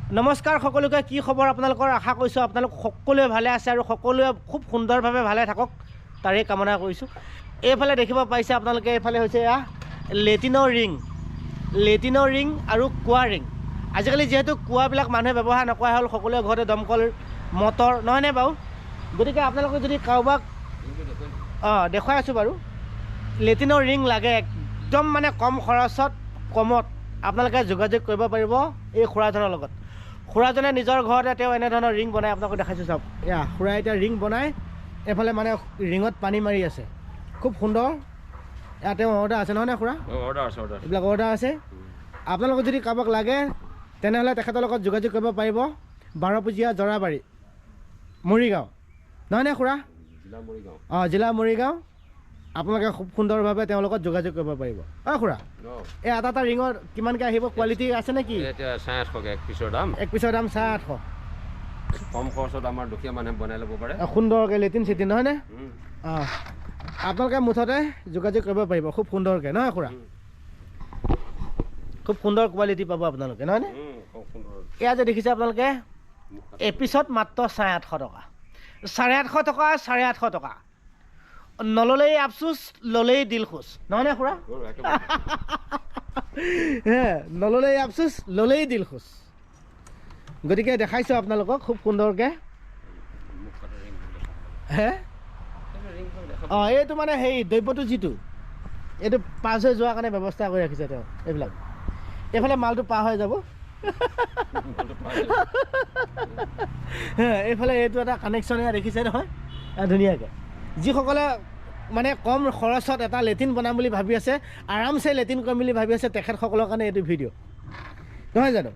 নমস্কাৰ সকলোকে কি খবৰ আপোনালোকৰ আশা কৰিছোঁ আপোনালোক সকলোৱে ভালে আছে আৰু সকলোৱে খুব সুন্দৰভাৱে ভালে থাকক তাৰে কামনা কৰিছোঁ। এইফালে দেখিব পাইছে আপোনালোকে এইফালে হৈছে এয়া লেটিনৰ ৰিং আৰু কুঁৱা ৰিং। আজিকালি যিহেতু কুঁৱাবিলাক মানুহে ব্যৱহাৰ নকৰা হ'ল, সকলোৱে ঘৰতে দমকল মটৰ নহয়নে বাৰু? গতিকে আপোনালোকে যদি কাৰোবাক দেখুৱাই আছোঁ বাৰু, লেটিনৰ ৰিং লাগে একদম মানে কম খৰচত কমত আপোনালোকে যোগাযোগ কৰিব পাৰিব এই খুৰাজনৰ লগত। খুৰাজনে নিজৰ ঘৰতে তেওঁ এনেধৰণৰ ৰিং বনাই আপোনালোকক দেখাইছোঁ চাওক। এয়া খুৰাই এতিয়া ৰিং বনাই এইফালে মানে ৰিঙত পানী মাৰি আছে, খুব সুন্দৰ। এয়া তেওঁ অৰ্ডাৰ আছে নহয়নে খুৰা? এইবিলাক অৰ্ডাৰ আছে। আপোনালোকক যদি কাৰোবাক লাগে তেনেহ'লে তেখেতৰ লগত যোগাযোগ কৰিব পাৰিব। বাৰপুজীয়া জৰাবাৰী মৰিগাঁও নহয়নে খুৰা? জিলা মৰিগাঁও। আপোনালোকে খুব সুন্দৰভাৱে তেওঁৰ লগত যোগাযোগ কৰিব পাৰিব। খুৰা এই এটা ৰিঙৰ কিমানকৈ আহিব? কোৱালিটি আছে নেকি? 850 এক পিছৰ দাম 850। কম খৰচত আমাৰ দুখীয়া মানুহে বনাই ল'ব পাৰে সুন্দৰকৈ লেটিন চেটিন নহয়নে? আপোনালোকে মুঠতে যোগাযোগ কৰিব পাৰিব খুব সুন্দৰকৈ নহয় খুৰা? খুব সুন্দৰ কোৱালিটি পাব আপোনালোকে নহয়নে? এয়া যে দেখিছে আপোনালোকে এপিছত মাত্ৰ 850 টকা। 850 টকা 850 টকা। নললেই আফচোচ, ল'লেই দিল খোজ নহয়নে খুৰা? নললেই আফচোচ, ল'লেই দিল খোজ। গতিকে দেখাইছোঁ আপোনালোকক খুব সুন্দৰকৈ। এইটো মানে সেই দ্ৰব্যটো যিটো এইটো পাছ হৈ যোৱাৰ কাৰণে ব্যৱস্থা কৰি ৰাখিছে তেওঁ। এইবিলাক এইফালে মালটো পাৰ হৈ যাব। এইফালে এইটো এটা কানেকশ্যন এয়া দেখিছে নহয় ধুনীয়াকৈ। যিসকলে মানে কম খৰচত এটা লেট্ৰিন বনাম বুলি ভাবি আছে, আৰামছে লেট্ৰিন কৰিম বুলি ভাবি আছে, তেখেতসকলৰ কাৰণে এইটো ভিডিঅ' নহয় জানো?